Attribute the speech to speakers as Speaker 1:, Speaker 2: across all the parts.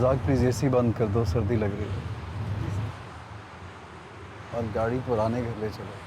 Speaker 1: Razzaq please AC बंद कर दो, सर्दी लग रही है। और गाड़ी पुराने घर ले चलो।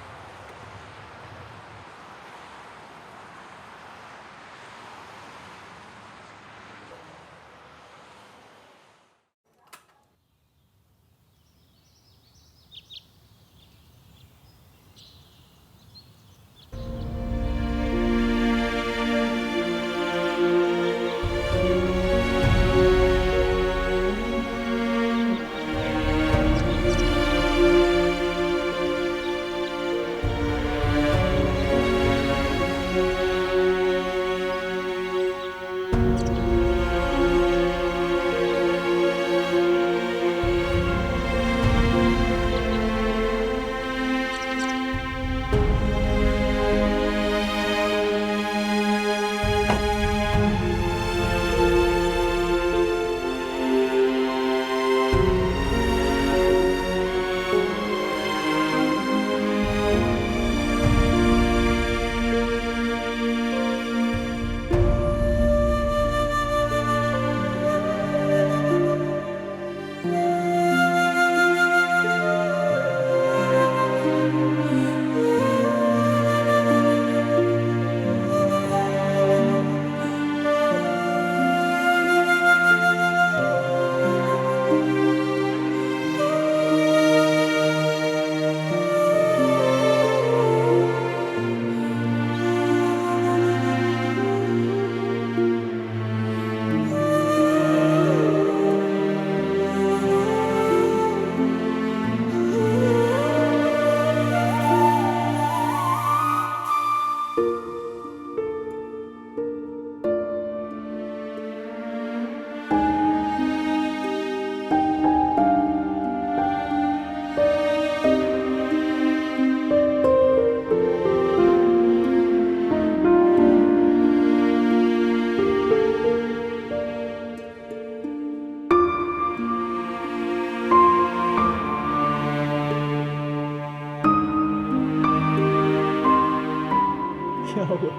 Speaker 2: क्या हुआ?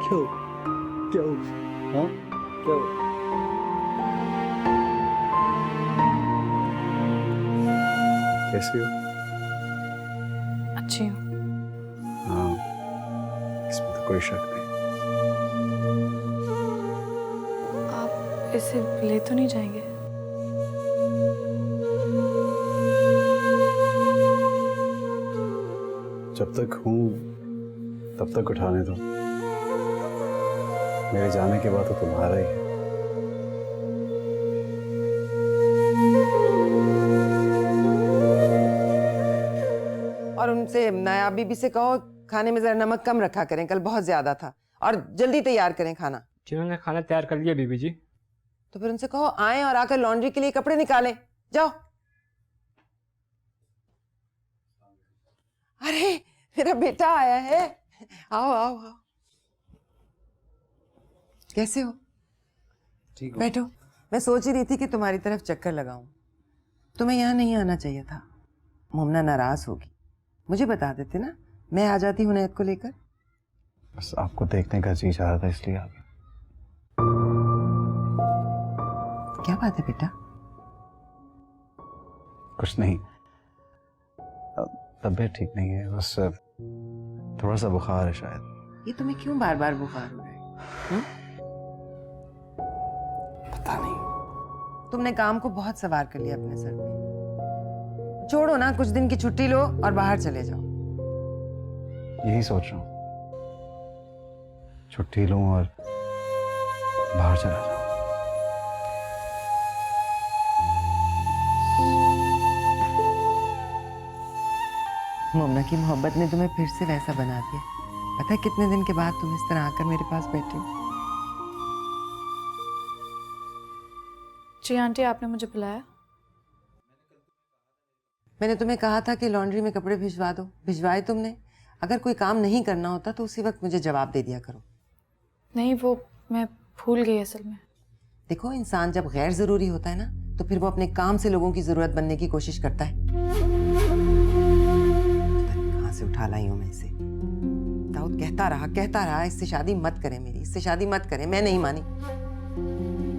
Speaker 2: क्यों? क्यों? हाँ? क्यों?
Speaker 1: कैसी हो?
Speaker 3: अच्छी हूँ।
Speaker 1: हाँ, इसमें तो कोई शक नहीं।
Speaker 3: आप इसे ले तो नहीं जाएंगे?
Speaker 1: जब तक हूँ तब तक उठाने दो। मेरे जाने के बाद तो तुम्हारा ही है।
Speaker 4: और उनसे नया बीबी से कहो खाने में जरा नमक कम रखा करें, कल बहुत ज्यादा था। और जल्दी तैयार करें खाना।
Speaker 2: जिन्होंने खाना तैयार कर लिया बीबी जी।
Speaker 4: तो फिर उनसे कहो आए और आकर लॉन्ड्री के लिए कपड़े निकालें। जाओ। अरे मेरा बेटा आया है। आओ आओ आओ। कैसे हो?
Speaker 1: ठीक हो?
Speaker 4: बैठो। मैं सोच ही रही थी कि तुम्हारी तरफ चक्कर लगाऊं। तुम्हें यहाँ नहीं आना चाहिए था। मुमना नाराज होगी। मुझे बता देते ना, मैं आ जाती हुनैत को लेकर।
Speaker 1: बस आपको देखने का जी चाह रहा था इसलिए आ गया।
Speaker 4: क्या बात है बेटा?
Speaker 1: कुछ नहीं, तबीयत ठीक नहीं है, बस थोड़ा सा बुखार है शायद।
Speaker 4: ये तुम्हें क्यों बार बार बुखार हो रहा है?
Speaker 1: पता नहीं।
Speaker 4: तुमने काम को बहुत सवार कर लिया अपने सर पे। छोड़ो ना, कुछ दिन की छुट्टी लो और बाहर चले जाओ।
Speaker 1: यही सोच रहा हूँ, छुट्टी लूं और बाहर चला जाऊं।
Speaker 4: मोमना की मोहब्बत ने तुम्हें फिर से वैसा बना दिया। पता है कितने दिन के बाद तुम इस तरह आकर मेरे पास बैठे हो।
Speaker 3: जी आंटी, आपने मुझे बुलाया?
Speaker 4: मैंने तुम्हें कहा था कि लॉन्ड्री में कपड़े भिजवा दो, भिजवाए तुमने। अगर कोई काम नहीं करना होता तो उसी वक्त मुझे जवाब दे दिया करो।
Speaker 3: नहीं, वो मैं भूल गई असल में।
Speaker 4: देखो, इंसान जब गैर जरूरी होता है ना, तो फिर वो अपने काम से लोगों की जरूरत बनने की कोशिश करता है। कहाँ से उठा लाई हूं मैं इसे। दाऊद कहता रहा इससे शादी मत करें मेरी, इससे शादी मत करें। मैं नहीं मानी।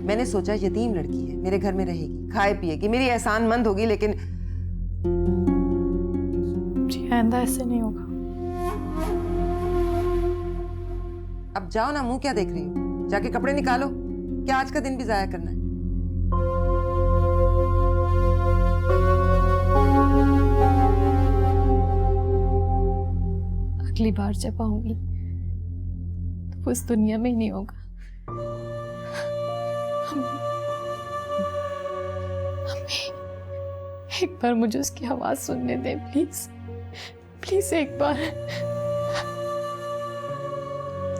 Speaker 4: मैंने सोचा यतीम लड़की है, मेरे घर में रहेगी, खाए पिएगी, मेरी एहसानमंद होगी, लेकिन
Speaker 3: जी आइंदा ऐसे नहीं होगा।
Speaker 4: अब जाओ ना, मुंह क्या देख रही हो? जाके कपड़े निकालो। क्या आज का दिन भी जाया करना है?
Speaker 3: अगली बार जब आऊंगी तो वो इस दुनिया में ही नहीं होगा। अम्मी, एक बार मुझे उसकी आवाज सुनने दे प्लीज, प्लीज एक बार।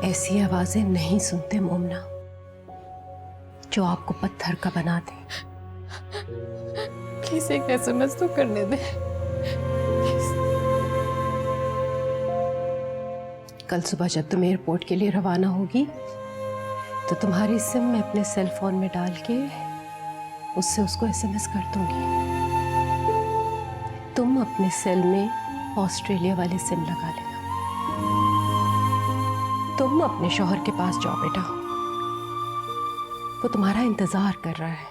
Speaker 5: ऐसी आवाजें नहीं सुनते मोमना जो आपको पत्थर का बना दे।
Speaker 3: प्लीज एक एसएमएस तो करने दे।
Speaker 5: कल सुबह जब तुम एयरपोर्ट के लिए रवाना होगी तो तुम्हारी सिम मैं अपने सेल फोन में डाल के उससे उसको एसएमएस कर दूंगी। तुम अपने सेल में ऑस्ट्रेलिया वाली सिम लगा लेना। तुम अपने शौहर के पास जाओ बेटा, वो तुम्हारा इंतजार कर रहा है।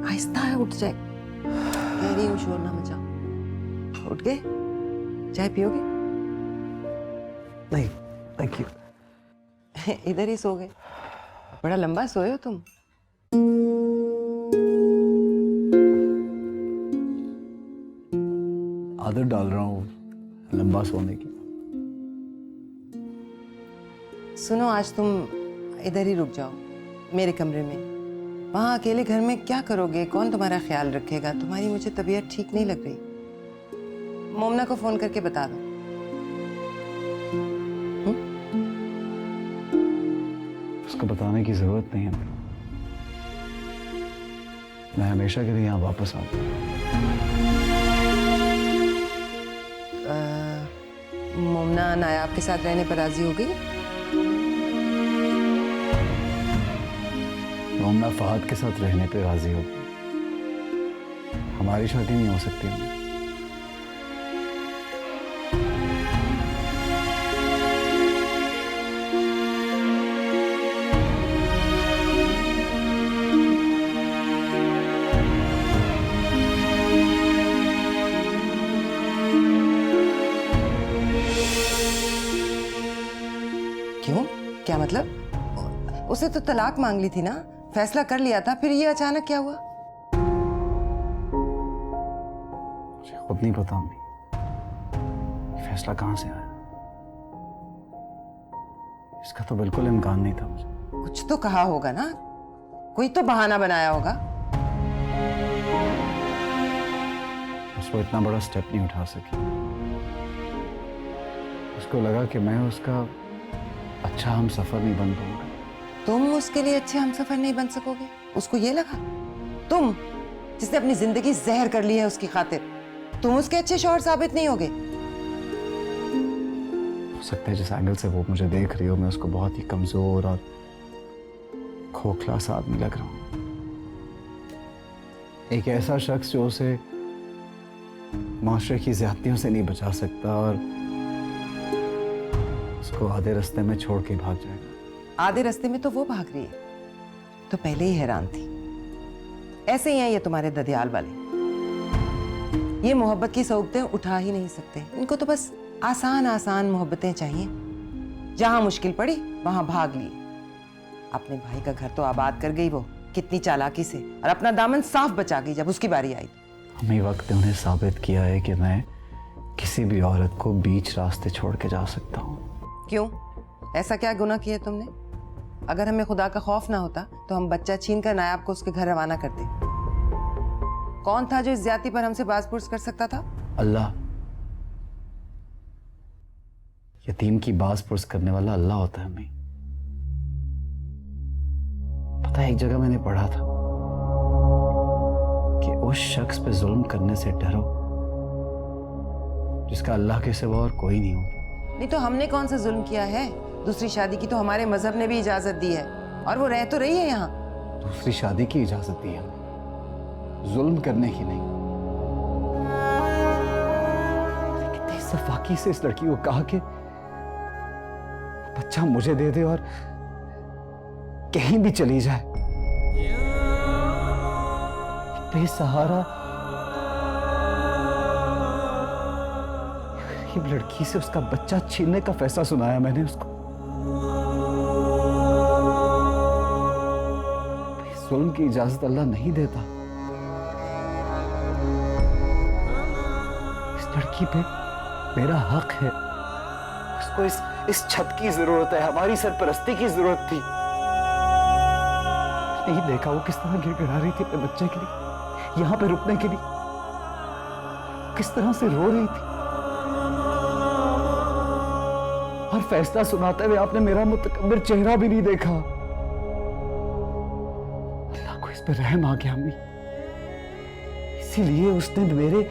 Speaker 4: आहिस्ता है, उठ जाए। कह रही हूँ शोर ना मचाओ। उठ गए? चाय पियोगे?
Speaker 1: नहीं, थैंक यू।
Speaker 4: इधर ही सो गए? बड़ा लंबा सोए हो तुम।
Speaker 1: आदत डाल रहा हूँ लंबा सोने की।
Speaker 4: सुनो, आज तुम इधर ही रुक जाओ मेरे कमरे में। वहां अकेले घर में क्या करोगे? कौन तुम्हारा ख्याल रखेगा? तुम्हारी मुझे तबीयत ठीक नहीं लग रही। मोमना को फोन करके बता दो।
Speaker 1: उसको बताने की जरूरत नहीं है। मैं हमेशा के लिए यहाँ वापस आता हूँ।
Speaker 4: मोमना नायाब के साथ रहने पर राजी हो गई?
Speaker 1: मोमना फहद के साथ रहने पे राजी हो गई। हमारी शादी नहीं हो सकती।
Speaker 4: क्यों? क्या मतलब? उसे तो तलाक मांग ली थी ना, फैसला कर लिया था, फिर ये अचानक क्या हुआ?
Speaker 1: मुझे खुद नहीं पता अम्मी, ये फैसला कहाँ से आया। इसका तो बिल्कुल इम्कान नहीं था मुझे।
Speaker 4: कुछ तो कहा होगा ना, कोई तो बहाना बनाया होगा।
Speaker 1: बस वो इतना बड़ा स्टेप नहीं उठा सकी। उसको लगा कि मैं उसका अच्छा हम सफर नहीं बन पाऊंगा।
Speaker 4: तुम उसके लिए अच्छे हमसफर नहीं बन सकोगे? उसको ये लगा? तुम जिसने अपनी जिंदगी जहर कर ली है उसकी खातिर, तुम उसके अच्छे शौहर साबित नहीं होगे?
Speaker 1: हो सकता है जिस एंगल से वो मुझे देख रही हो, मैं उसको बहुत ही कमजोर और खोखला सा आदमी लग रहा हूं। एक ऐसा शख्स जो उसे माशरे की ज्यादतियों से नहीं बचा सकता और उसको आधे रास्ते में छोड़ के भाग जाएगा।
Speaker 4: आधे रास्ते में तो वो भाग रही है, तो पहले ही हैरान थी। ऐसे ही हैं ये तुम्हारे ददियाल वाले। ये मोहब्बत की सौगतें उठा ही नहीं सकते। इनको तो बस आसान आसान मोहब्बतें चाहिए। जहां मुश्किल पड़ी वहां भाग लिए। अपने भाई का घर तो आबाद कर गई वो, कितनी चालाकी से, और अपना दामन साफ बचा गई जब उसकी बारी आई।
Speaker 1: हमें वक्त ने उन्हें साबित किया है कि मैं किसी भी औरत को बीच रास्ते छोड़ के जा सकता हूँ।
Speaker 4: क्यों? ऐसा क्या गुनाह किया तुमने? अगर हमें खुदा का खौफ ना होता तो हम बच्चा छीन कर नायाब को उसके घर रवाना करते। कौन था जो इस ज्यादती पर हमसे बाज पुरस कर सकता था?
Speaker 1: अल्लाह। यतीम की बाज पुरस करने वाला अल्लाह होता है अम्मी। पता है, एक जगह मैंने पढ़ा था कि उस शख्स पे जुल्म करने से डरो जिसका अल्लाह के सिवा और कोई नहीं होता।
Speaker 4: नहीं तो हमने कौन सा जुल्म किया है? दूसरी शादी की तो हमारे मजहब ने भी इजाजत दी है और वो रह तो रही है यहाँ।
Speaker 1: दूसरी शादी की इजाजत दी है, जुल्म करने की नहीं। कितनी सफाकी से इस लड़की को कहा कि बच्चा मुझे दे दे और कहीं भी चली जाए। बेसहारा गरीब लड़की से उसका बच्चा छीनने का फैसला सुनाया मैंने उसको। जुल्म की इजाजत अल्लाह नहीं देता। इस लड़की पे मेरा हक है। उसको इस छत की जरूरत है, हमारी सरपरस्ती की जरूरत थी। नहीं देखा वो किस तरह गिड़गिड़ा रही थी अपने बच्चे के लिए, यहां पे रुकने के लिए किस तरह से रो रही थी। और फैसला सुनाते हुए आपने मेरा मुतकब्बिर चेहरा भी नहीं देखा। अल्लाह को इस पर रहम आ गया अम्मी, इसीलिए उसने मेरे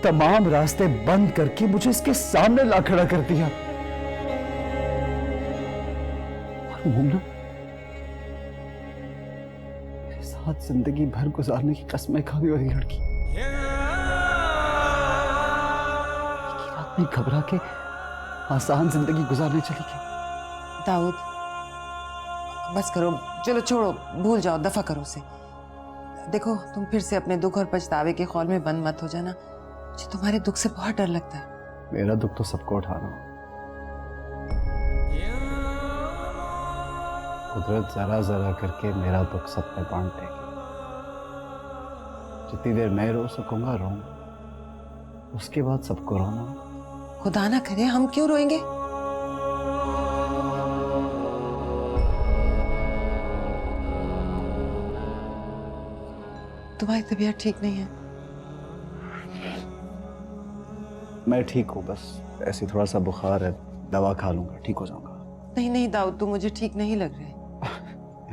Speaker 1: तमाम रास्ते बंद करके मुझे इसके सामने ला खड़ा कर दिया। और मुमना मेरे साथ जिंदगी भर गुजारने की कसमें खाने वाली लड़की एक ही रात में घबरा के आसान जिंदगी गुजारने चली गई।
Speaker 4: दाऊद, बस करो, चलो छोड़ो, भूल जाओ, दफा करो उसे। देखो, तुम फिर से अपने दुख और पछतावे के खौल में बंद मत हो जाना। मुझे तुम्हारे दुख से बहुत डर लगता है।
Speaker 1: मेरा दुख तो सबको उठाना हो। कुदरत जरा जरा करके मेरा दुख सब पे बांट देगी। जितनी देर मैं रो सकूंगा रोऊंगा, उसके बाद सबको रोना।
Speaker 4: खुदा ना करे, हम क्यों रोएंगे? तुम्हारी तबीयत ठीक नहीं है?
Speaker 1: मैं ठीक हूँ, बस ऐसे थोड़ा सा बुखार है, दवा खा लूंगा, ठीक हो जाऊंगा।
Speaker 4: नहीं नहीं दाऊद, तुम मुझे ठीक नहीं लग रहे।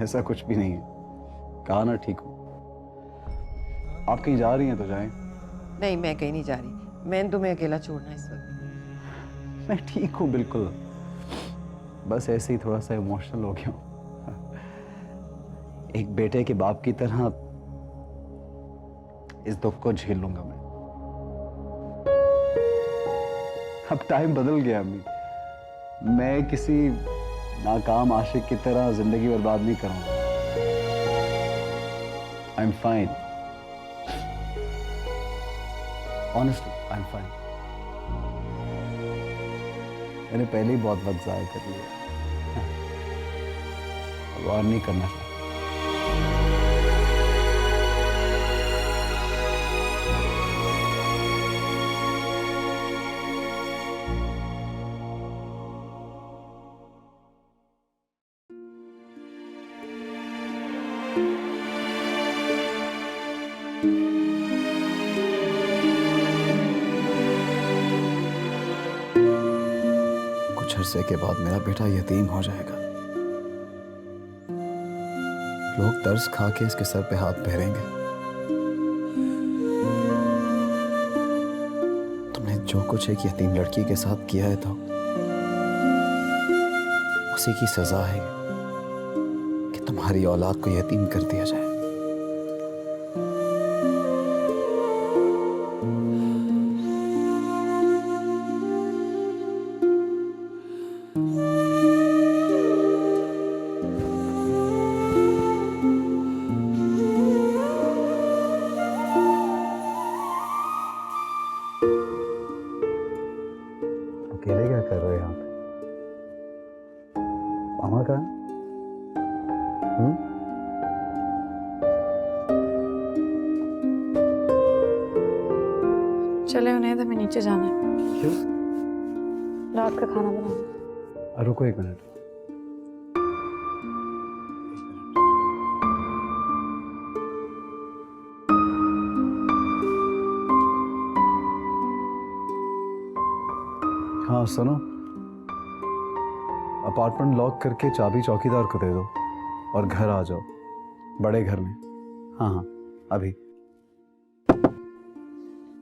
Speaker 1: ऐसा कुछ भी नहीं है, कहा ना ठीक हूँ। आप कहीं जा रही हैं तो जाएं।
Speaker 4: नहीं, मैं कहीं नहीं जा रही। मैंने तुम्हें अकेला छोड़ना इस वक्त।
Speaker 1: मैं ठीक हूँ बिल्कुल, बस ऐसे ही थोड़ा सा इमोशनल हो गया हूँ। एक बेटे के बाप की तरह इस दुख को झेल लूंगा मैं। अब टाइम बदल गया अम्मी। मैं किसी नाकाम आशिक की तरह जिंदगी बर्बाद नहीं करूंगा। I am fine, honestly I am fine. मैंने पहले ही बहुत वक्त ज़ाया कर लिया, अब और नहीं करना चाहता। कुछ अरसे के बाद मेरा बेटा यतीम हो जाएगा। लोग तरस खा के इसके सर पे हाथ फेरेंगे। तुमने जो कुछ एक यतीम लड़की के साथ किया है तो उसी की सजा है कि तुम्हारी औलाद को यतीम कर दिया जाए। अकेले क्या कर रहे हो यहाँ पे? मामा कहाँ है?
Speaker 3: चले उन्हें तो मैं नीचे जाना है,
Speaker 1: क्यों?
Speaker 3: रात का खाना बनाना।
Speaker 1: रुको एक मिनट। हाँ सुनो, अपार्टमेंट लॉक करके चाबी चौकीदार को दे दो और घर आ जाओ, बड़े घर में। हाँ हाँ अभी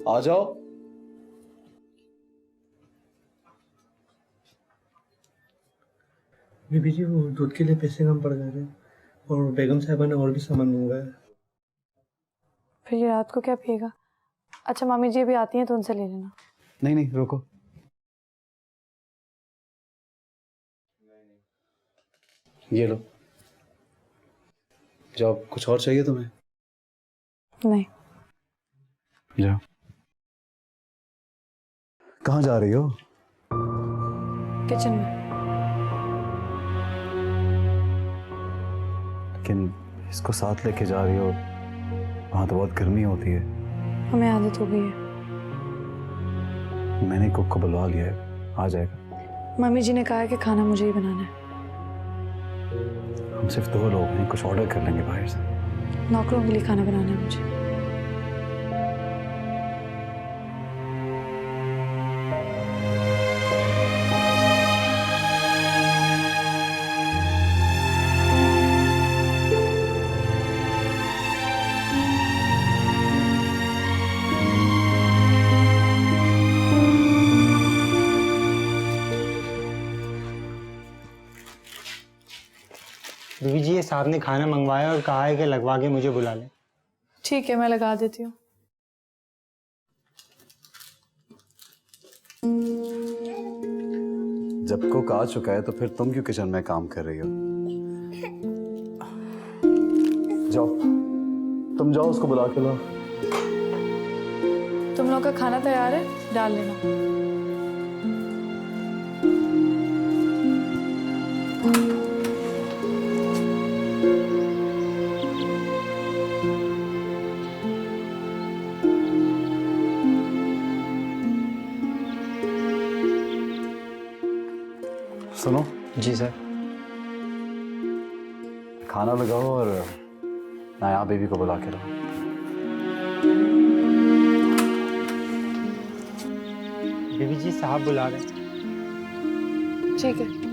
Speaker 1: आ जाओ।
Speaker 2: बीबी जी वो दूध के लिए पैसे कम पड़ गए थे और बेगम साहिबा ने और भी सामान मंगवाया।
Speaker 6: फिर ये रात को क्या पिएगा? अच्छा मामी जी अभी आती हैं तो उनसे ले लेना।
Speaker 1: नहीं नहीं रुको, ये लो, जाओ। कुछ और चाहिए तुम्हें?
Speaker 6: नहीं।
Speaker 1: जाओ। कहाँ जा रही हो?
Speaker 6: किचन में।
Speaker 1: लेकिन इसको साथ लेके जा रही हो, वहां तो बहुत गर्मी होती है।
Speaker 6: हमें आदत हो गई है।
Speaker 1: मैंने कुक को बुलवा लिया है, आ जाएगा।
Speaker 6: मम्मी जी ने कहा है कि खाना मुझे ही बनाना है।
Speaker 1: हम सिर्फ 2 लोग हैं, कुछ ऑर्डर कर लेंगे बाहर से।
Speaker 6: नौकरों के लिए खाना बनाना है मुझे।
Speaker 2: बीबी जी ये साहब ने खाना मंगवाया और कहा है कि लगवा के मुझे बुला लें।
Speaker 6: ठीक है मैं लगा देती हूँ।
Speaker 1: जब कुक आ चुका है तो फिर तुम क्यों किचन में काम कर रही हो? जाओ, तुम जाओ उसको बुला के लाओ।
Speaker 6: तुम लोग का खाना तैयार है, डाल लेना।
Speaker 1: सुनो
Speaker 2: जी सर।
Speaker 1: खाना लगाओ और नया बेबी को बुला के लाओ।
Speaker 2: बीबी जी साहब बुला रहे हैं।
Speaker 6: ठीक है।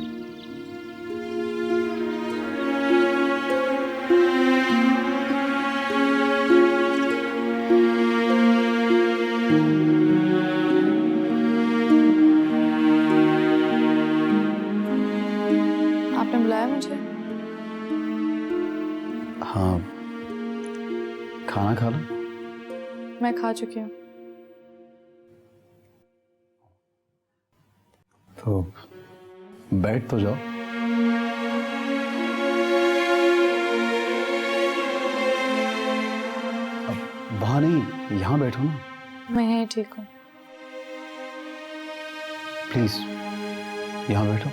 Speaker 6: आपने बुलाया मुझे?
Speaker 1: हाँ, खाना खा लो।
Speaker 6: मैं खा चुकी हूँ।
Speaker 1: तो बैठ तो जाओ। अब वहां नहीं, यहां बैठो ना।
Speaker 6: मैं यहीं ठीक हूँ।
Speaker 1: प्लीज यहां बैठो।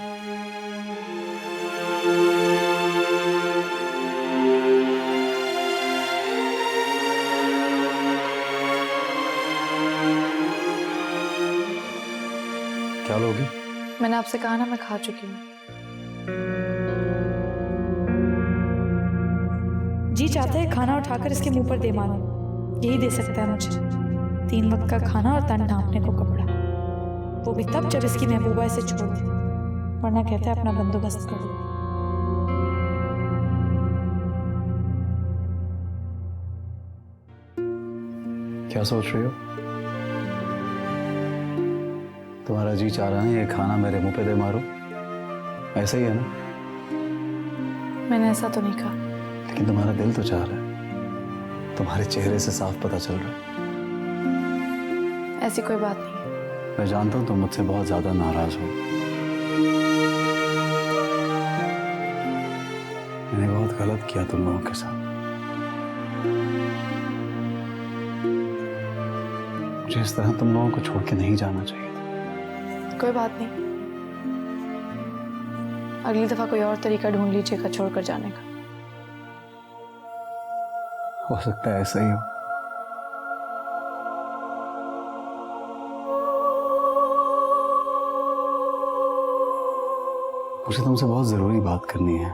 Speaker 1: क्या लोगी?
Speaker 6: मैंने आपसे कहा ना मैं खा चुकी हूँ। जी चाहते हैं खाना उठाकर इसके मुंह पर दे मारूं। यही दे सकता है मुझे 3 वक्त का खाना और तन ढांपने को कपड़ा, वो भी तब जब इसकी महबूबा इसे छोड़ दे, वरना कहता है अपना बंदोबस्त करो।
Speaker 1: क्या सोच रही हो? तुम्हारा जी चाह रहा है ये खाना मेरे मुंह पे दे मारो, ऐसा ही है ना?
Speaker 6: मैंने ऐसा तो नहीं कहा।
Speaker 1: लेकिन तुम्हारा दिल तो चाह रहा है, तुम्हारे चेहरे से साफ पता चल रहा है।
Speaker 6: ऐसी कोई बात नहीं।
Speaker 1: मैं जानता हूं तुम मुझसे बहुत ज्यादा नाराज हो। मैंने बहुत गलत किया तुम लोगों के साथ। मुझे इस तरह तुम लोगों को छोड़ के नहीं जाना चाहिए था।
Speaker 6: कोई बात नहीं, अगली दफा कोई और तरीका ढूंढ लीजिएगा छोड़कर जाने का।
Speaker 1: हो सकता है ऐसा ही हो। मुझे तुमसे बहुत जरूरी बात करनी है।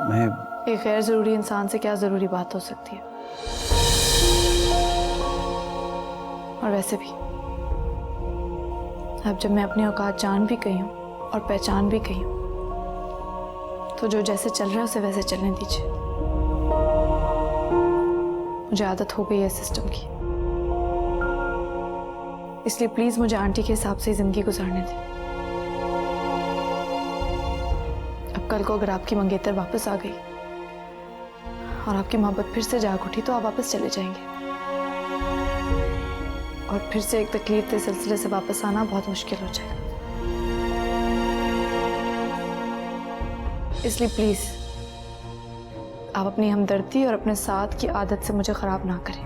Speaker 1: मैं
Speaker 6: एक गैर जरूरी इंसान से क्या जरूरी बात हो सकती है? और वैसे भी अब जब मैं अपनी औकात जान भी गई हूँ और पहचान भी गई हूँ, तो जो जैसे चल रहा है उसे वैसे चलने दीजिए। मुझे आदत हो गई है सिस्टम की, इसलिए प्लीज मुझे आंटी के हिसाब से जिंदगी गुजारने दें। अब कल को अगर आपकी मंगेतर वापस आ गई और आपकी मोहब्बत फिर से जाग उठी तो आप वापस चले जाएंगे, और फिर से एक तकलीफ के सिलसिले से वापस आना बहुत मुश्किल हो जाएगा। इसलिए प्लीज आप अपनी हमदर्दी और अपने साथ की आदत से मुझे खराब ना करें।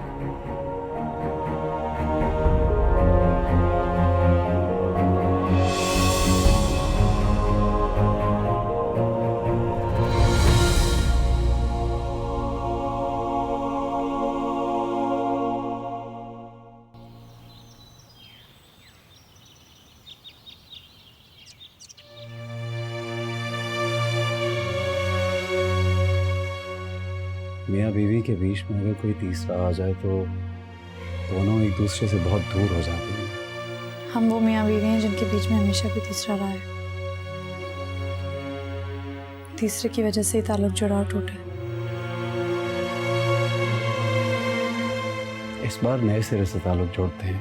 Speaker 1: मियाँ बीवी के बीच में अगर कोई तीसरा आ जाए तो दोनों एक दूसरे से बहुत दूर हो जाते हैं।
Speaker 6: हम वो मियाँ बीवी हैं जिनके बीच में हमेशा कोई तीसरा रहा है। तीसरे की वजह से ही ताल्लुक जुड़ा और टूटा है।
Speaker 1: इस बार नए सिरे से ताल्लुक जोड़ते हैं,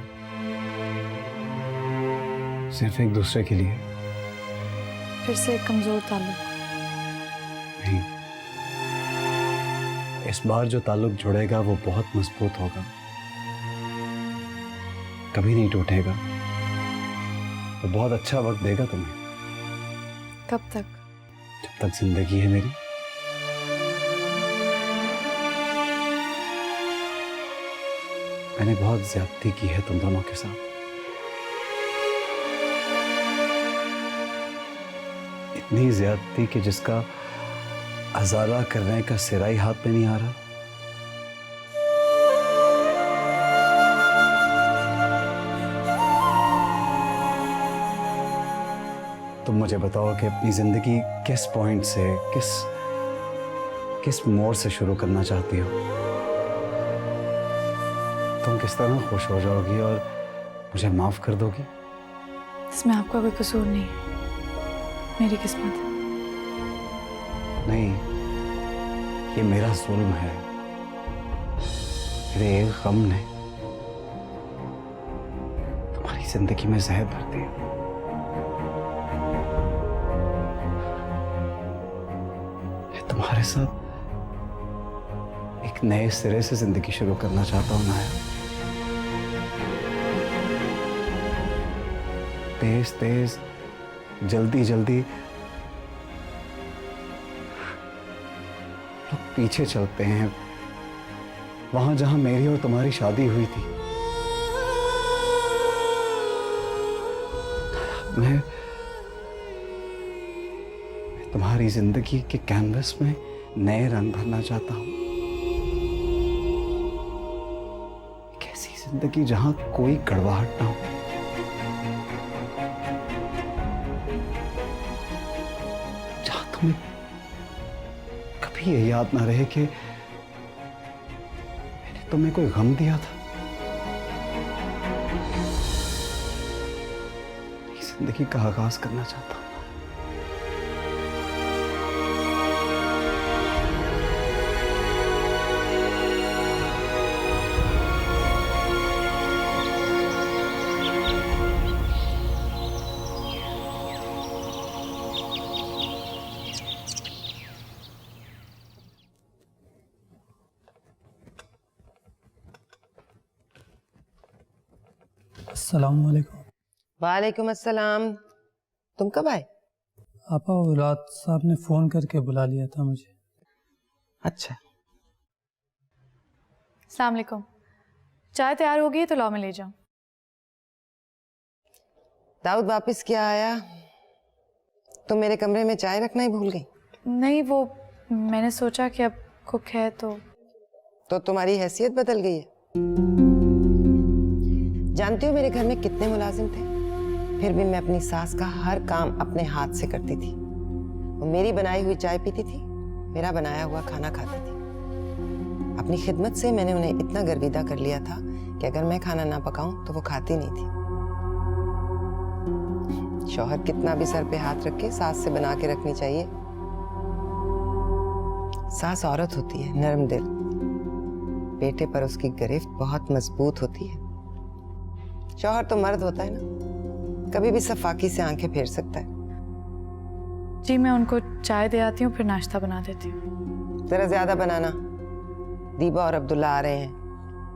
Speaker 1: सिर्फ एक दूसरे के लिए।
Speaker 6: फिर से एक कमजोर ताल्लुक।
Speaker 1: नहीं, इस बार जो ताल्लुक जुड़ेगा वो बहुत मजबूत होगा, कभी नहीं टूटेगा। तो बहुत अच्छा वक्त देगा तुम्हें।
Speaker 6: कब तक?
Speaker 1: जब तक जिंदगी है मेरी। मैंने बहुत ज्यादती की है तुम दोनों के साथ, इतनी ज्यादती कि जिसका अजाला करने का सिरा ही हाथ में नहीं आ रहा। तुम मुझे बताओ कि अपनी जिंदगी किस पॉइंट से, किस मोड़ से शुरू करना चाहती हो? तुम किस तरह खुश हो जाओगी और मुझे माफ कर दोगी?
Speaker 6: इसमें आपका कोई कसूर नहीं है, मेरी किस्मत है।
Speaker 1: नहीं, ये मेरा जुल्म है। मेरे एक गम ने तुम्हारी जिंदगी में जहर भर दिया। मैं तुम्हारे साथ एक नए सिरे से जिंदगी शुरू करना चाहता हूं नाया। तेज तेज, जल्दी जल्दी लोग पीछे चलते हैं वहां जहां मेरी और तुम्हारी शादी हुई थी। मैं तुम्हारी जिंदगी के कैनवस में नए रंग भरना चाहता हूं। एक ऐसी जिंदगी जहां कोई कड़वाहट ना हो, जहां तुम्हें कभी ये याद ना रहे कि मैंने तुम्हें कोई गम दिया था। इस जिंदगी का आगाज करना चाहता हूं।
Speaker 2: अस्सलाम वालेकुम।
Speaker 4: वालेकुम अस्सलाम। तुम कब आए?
Speaker 2: आपा वो रात साहब ने फ़ोन करके बुला लिया था मुझे।
Speaker 4: अच्छा,
Speaker 6: अस्सलाम वालेकुम। चाय तैयार हो गई है तो लाओ मैं ले जाऊं।
Speaker 4: दाऊद वापस क्या आया? तुम मेरे कमरे में चाय रखना ही भूल गई?
Speaker 6: नहीं, वो मैंने सोचा कि अब कुक है तो
Speaker 4: तुम्हारी हैसियत बदल गई है। जानती हो मेरे घर में कितने मुलाजिम थे, फिर भी मैं अपनी सास का हर काम अपने हाथ से करती थी। वो मेरी बनाई हुई चाय पीती थी, मेरा बनाया हुआ खाना खाती थी। अपनी खिदमत से मैंने उन्हें इतना गर्विदा कर लिया था कि अगर मैं खाना ना पकाऊं तो वो खाती नहीं थी। शौहर कितना भी सर पे हाथ रख के सास से बना के रखनी चाहिए। सास औरत होती है, नरम दिल, बेटे पर उसकी गिरफ्त बहुत मजबूत होती है। शौहर तो मर्द होता है ना, कभी भी सफाकी से आंखें फेर सकता है।
Speaker 6: जी मैं उनको चाय दे आती हूँ, फिर नाश्ता बना देती हूँ।
Speaker 4: जरा ज्यादा बनाना, दीबा और अब्दुल्ला आ रहे हैं,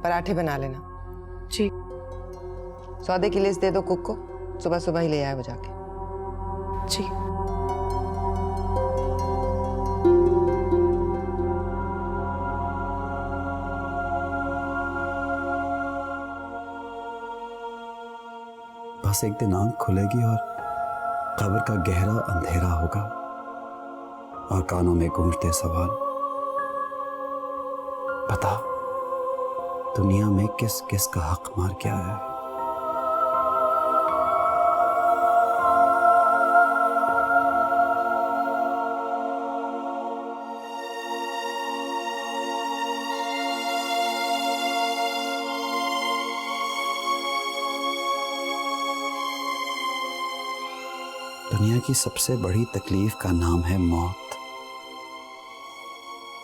Speaker 4: पराठे बना लेना।
Speaker 6: जी।
Speaker 4: सौदे की लिस्ट दे दो कुक को, सुबह सुबह ही ले आए वो जाके।
Speaker 6: जी।
Speaker 1: बस एक दिन आंख खुलेगी और कब्र का गहरा अंधेरा होगा और कानों में गूंजते सवाल, बता दुनिया में किस किस का हक मार के आया है। दुनिया की सबसे बड़ी तकलीफ का नाम है मौत।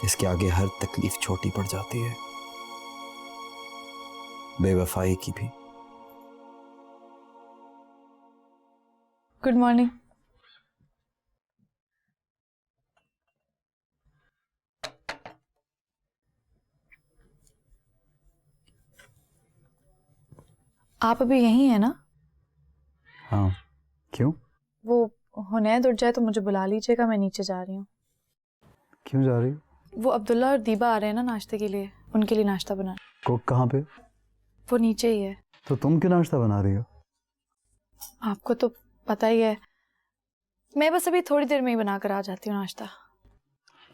Speaker 1: इसके आगे हर तकलीफ छोटी पड़ जाती है, बेवफाई की भी।
Speaker 6: Good morning. आप अभी यहीं हैं ना?
Speaker 1: हाँ, क्यों?
Speaker 6: वो हुनैद उठ जाए तो मुझे बुला लीजिएगा, मैं नीचे जा रही हूँ।
Speaker 1: क्यों जा रही हो?
Speaker 6: वो अब्दुल्ला और दीबा आ रहे हैं ना नाश्ते के लिए, उनके लिए नाश्ता बना।
Speaker 1: कुक कहाँ पे?
Speaker 6: वो नीचे ही है।
Speaker 1: तो तुम क्यों नाश्ता बना रही हो?
Speaker 6: आपको तो पता ही है, मैं बस अभी थोड़ी देर में ही बना कर आ जाती हूँ नाश्ता।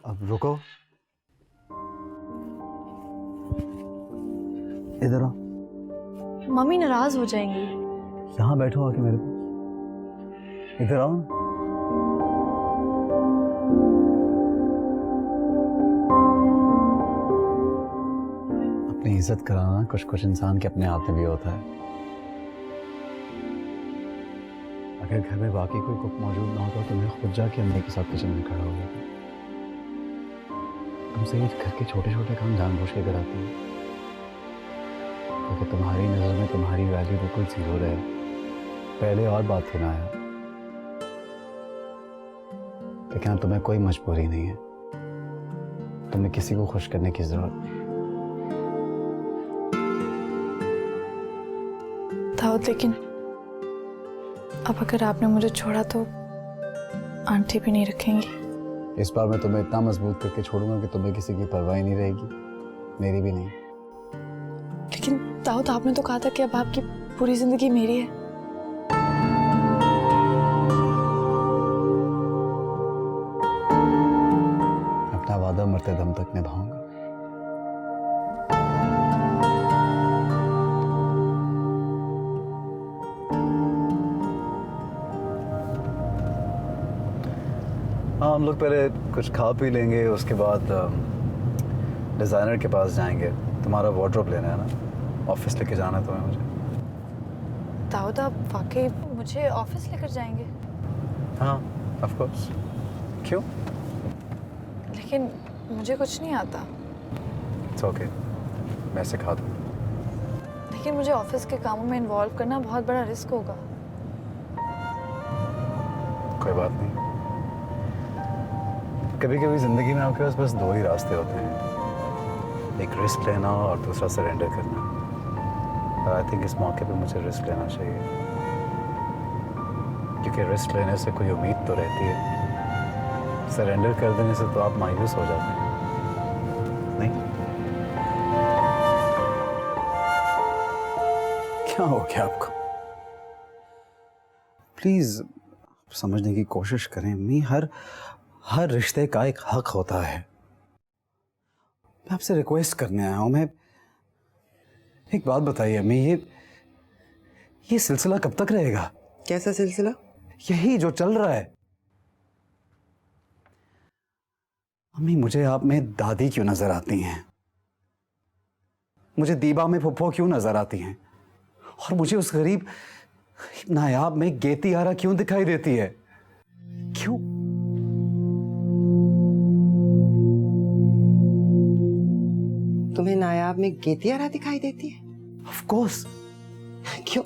Speaker 1: अब रुको, इधर आओ।
Speaker 6: मम्मी नाराज हो जाएंगी।
Speaker 1: यहाँ बैठो आके मेरे पास, इधर आओ ना। अपनी इज्जत कराना कुछ कुछ इंसान के अपने आप में भी होता है। अगर घर में बाकी कोई कुक मौजूद ना होता तो मैं खुद जाके अम्मी के साथ किचन में खड़ा हो जाता। तुमसे ये घर के छोटे छोटे काम जानबूझ के कराती है क्योंकि तुम्हारी नजर में तुम्हारी वैल्यू बिल्कुल जीरो रहे। पहले और बात थी ना यार, लेकिन अब तुम्हें कोई मजबूरी नहीं है, तुम्हें किसी को खुश करने की जरूरत नहीं।
Speaker 6: दाऊद, लेकिन अब अगर आपने मुझे छोड़ा तो आंटी भी नहीं रखेंगी।
Speaker 1: इस बार मैं तुम्हें इतना मजबूत करके छोड़ूंगा कि तुम्हें किसी की परवाह नहीं रहेगी, मेरी भी नहीं।
Speaker 6: लेकिन दाऊद, आपने तो कहा था कि अब आपकी पूरी जिंदगी मेरी है।
Speaker 1: अपना वादा मरते दम तक निभाऊंगा। हाँ, हम लोग पहले कुछ खा पी लेंगे, उसके बाद डिज़ाइनर के पास जाएंगे। तुम्हारा वार्डरोब लेना है ना, ऑफिस लेके जाना है तुम्हें मुझे।
Speaker 6: दाऊद, आप वाकई मुझे ऑफिस लेकर जाएंगे?
Speaker 1: हाँ, ऑफ कोर्स। क्यों?
Speaker 6: लेकिन मुझे कुछ नहीं आता।
Speaker 1: इट्स ओके, मैं सिखा दूँ।
Speaker 6: लेकिन मुझे ऑफिस के कामों में इन्वॉल्व करना बहुत बड़ा रिस्क होगा।
Speaker 1: कोई बात नहीं, कभी कभी जिंदगी में आपके पास बस दो ही रास्ते होते हैं, एक रिस्क लेना और दूसरा सरेंडर करना। और आई थिंक इस मौके पे मुझे रिस्क लेना चाहिए, क्योंकि रिस्क लेने से कोई उम्मीद तो रहती है, सरेंडर कर देने से तो आप मायूस हो जाते हैं, नहीं? क्या हो गया आपको? प्लीज समझने की कोशिश करें। हर रिश्ते का एक हक होता है। मैं आपसे रिक्वेस्ट करने आया हूं। मैं एक बात बताइए अम्मी, ये सिलसिला कब तक रहेगा?
Speaker 4: कैसा सिलसिला?
Speaker 1: यही जो चल रहा है। अम्मी, मुझे आप में दादी क्यों नजर आती हैं? मुझे दीबा में फुफ्फो क्यों नजर आती हैं और मुझे उस गरीब नायाब में गेती आरा क्यों दिखाई देती है? क्यों?
Speaker 4: तुम्हें नायाब में गेतियारा दिखाई देती है?
Speaker 1: Of course.
Speaker 4: क्यों?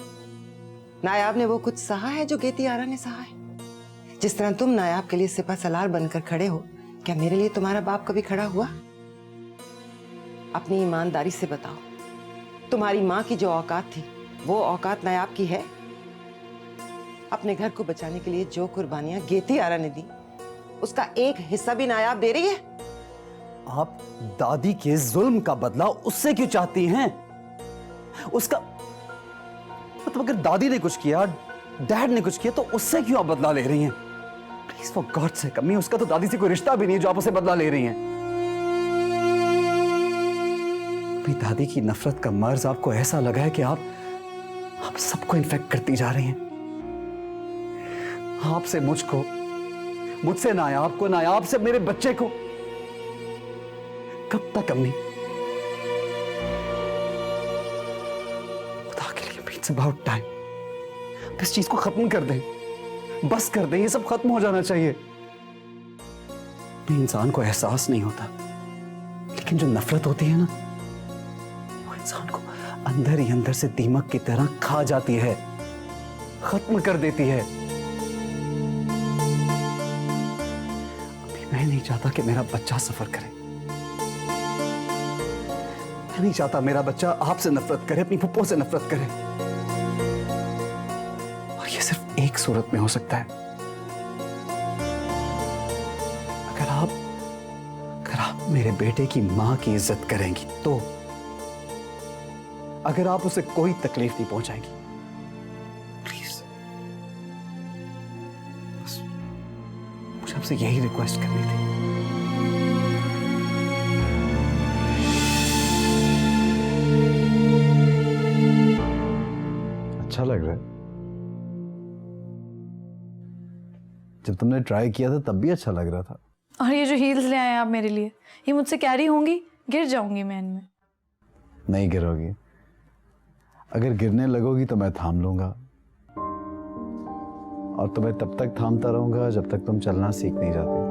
Speaker 4: नायाब ने वो कुछ सहा है जो गेतियारा ने सहा है? जिस तरह तुम नायाब के लिए सिपा सलार बनकर खड़े हो, क्या मेरे लिए तुम्हारा बाप कभी खड़ा हुआ? अपनी ईमानदारी से बताओ, तुम्हारी माँ की जो औकात थी वो औकात नायाब की है? अपने घर को बचाने के लिए जो कुर्बानियां गेतियारा ने दी, उसका एक हिस्सा भी नायाब दे रही है?
Speaker 1: आप दादी के जुल्म का बदला उससे क्यों चाहती हैं? उसका मतलब अगर दादी ने कुछ किया, डैड ने कुछ किया, तो उससे क्यों आप बदला ले रही हैं? प्लीज फॉर गॉड से अम्मी, उसका तो दादी से कोई रिश्ता भी नहीं है जो आप उसे बदला ले रही हैं। अपनी दादी की नफरत का मर्ज आपको ऐसा लगा है कि आप सबको इन्फेक्ट करती जा रही हैं। आपसे मुझको, मुझसे नायाब को, नायाब से मेरे बच्चे को। कब तक अम्मी? खुदा के लिए, इट्स अबाउट टाइम। इस चीज को खत्म कर दें, बस कर दें, ये सब खत्म हो जाना चाहिए। इंसान को एहसास नहीं होता, लेकिन जो नफरत होती है ना, वो इंसान को अंदर ही अंदर से दीमक की तरह खा जाती है, खत्म कर देती है। अभी मैं नहीं चाहता कि मेरा बच्चा सफर करे। मैं नहीं चाहता मेरा बच्चा आपसे नफरत करे, अपनी फुप्पो से नफरत करे। और ये सिर्फ एक सूरत में हो सकता है, अगर आप मेरे बेटे की मां की इज्जत करेंगी तो। अगर आप उसे कोई तकलीफ नहीं पहुंचाएंगी, प्लीज, बस मुझे आपसे यही रिक्वेस्ट करनी थी। अच्छा लग रहा है। जब तुमने ट्राई किया था तब भी अच्छा लग रहा था।
Speaker 6: और ये जो हील्स ले आए हैं आप मेरे लिए, ये मुझसे कैरी होंगी? गिर जाऊंगी मैं इनमें।
Speaker 1: नहीं गिरोगी। अगर गिरने लगोगी तो मैं थाम लूंगा, और तुम्हें तब तक थामता रहूंगा जब तक तुम चलना सीख नहीं जाती।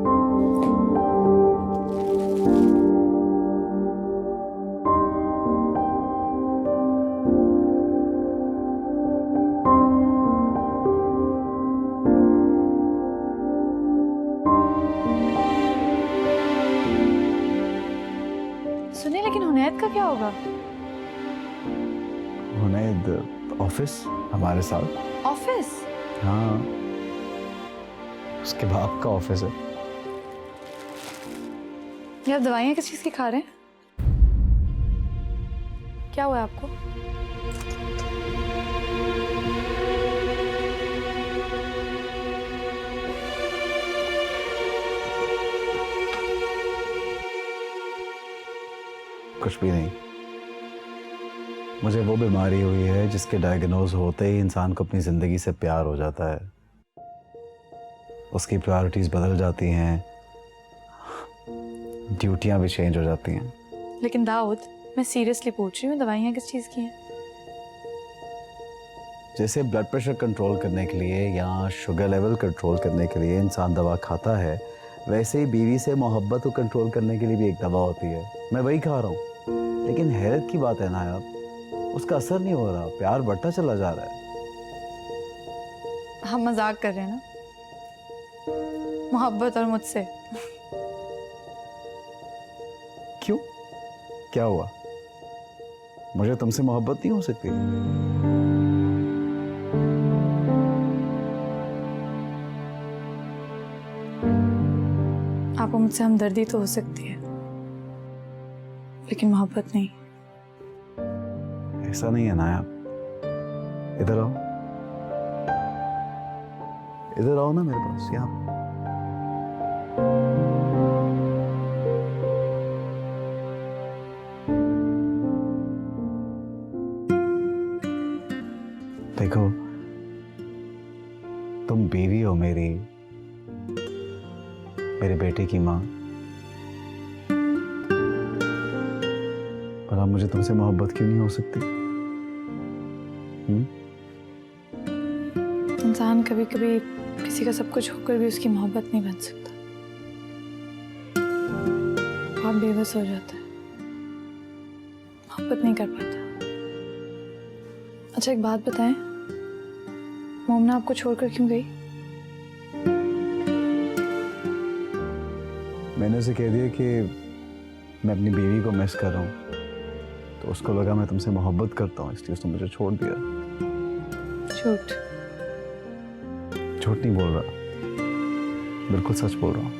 Speaker 6: सुनिए, लेकिन हुनैद का क्या होगा?
Speaker 1: हुनैद ऑफिस हमारे साथ।
Speaker 6: ऑफिस?
Speaker 1: हाँ, उसके बाप का ऑफिस है।
Speaker 6: ये आप दवाइयाँ किस चीज़ की खा रहे हैं? क्या हुआ है आपको?
Speaker 1: कुछ भी नहीं। मुझे वो बीमारी हुई है जिसके डायग्नोज होते ही इंसान को अपनी जिंदगी से प्यार हो जाता है, उसकी प्रायोरिटीज बदल जाती हैं, ड्यूटियां भी चेंज हो जाती हैं।
Speaker 6: लेकिन दाऊद, मैं सीरियसली पूछ रही हूँ, दवाइयाँ किस चीज़ की हैं?
Speaker 1: जैसे ब्लड प्रेशर कंट्रोल करने के लिए या शुगर लेवल कंट्रोल करने के लिए इंसान दवा खाता है, वैसे ही बीवी से मोहब्बत को कंट्रोल करने के लिए भी एक दवा होती है। मैं वही खा रहा हूँ, लेकिन हैरत की बात है ना यार, उसका असर नहीं हो रहा, प्यार बढ़ता चला जा रहा है।
Speaker 6: हम मजाक कर रहे हैं ना, मोहब्बत और मुझसे।
Speaker 1: क्यों? क्या हुआ? मुझे तुमसे मोहब्बत नहीं हो सकती?
Speaker 6: आपको मुझसे हमदर्दी तो हो सकती है, लेकिन मोहब्बत नहीं।
Speaker 1: ऐसा नहीं है नायाब। इधर आओ, इधर आओ ना मेरे पास, यहाँ। देखो, तुम बीवी हो मेरी, मेरे बेटे की माँ, पर अब मुझे तुमसे मोहब्बत क्यों नहीं हो सकती?
Speaker 6: इंसान कभी कभी किसी का सब कुछ होकर भी उसकी मोहब्बत नहीं बन सकता, बहुत बेबस हो जाता है, मोहब्बत नहीं कर पाता। अच्छा एक बात बताएं, मोमना आपको छोड़कर क्यों गई?
Speaker 1: मैंने उसे कह दिया कि मैं अपनी बीवी को मिस कर रहा हूँ, तो उसको लगा मैं तुमसे मोहब्बत करता हूँ, इसलिए उसने मुझे छोड़ दिया।
Speaker 6: झूठ।
Speaker 1: झूठ नहीं बोल रहा, बिल्कुल सच बोल रहा हूँ।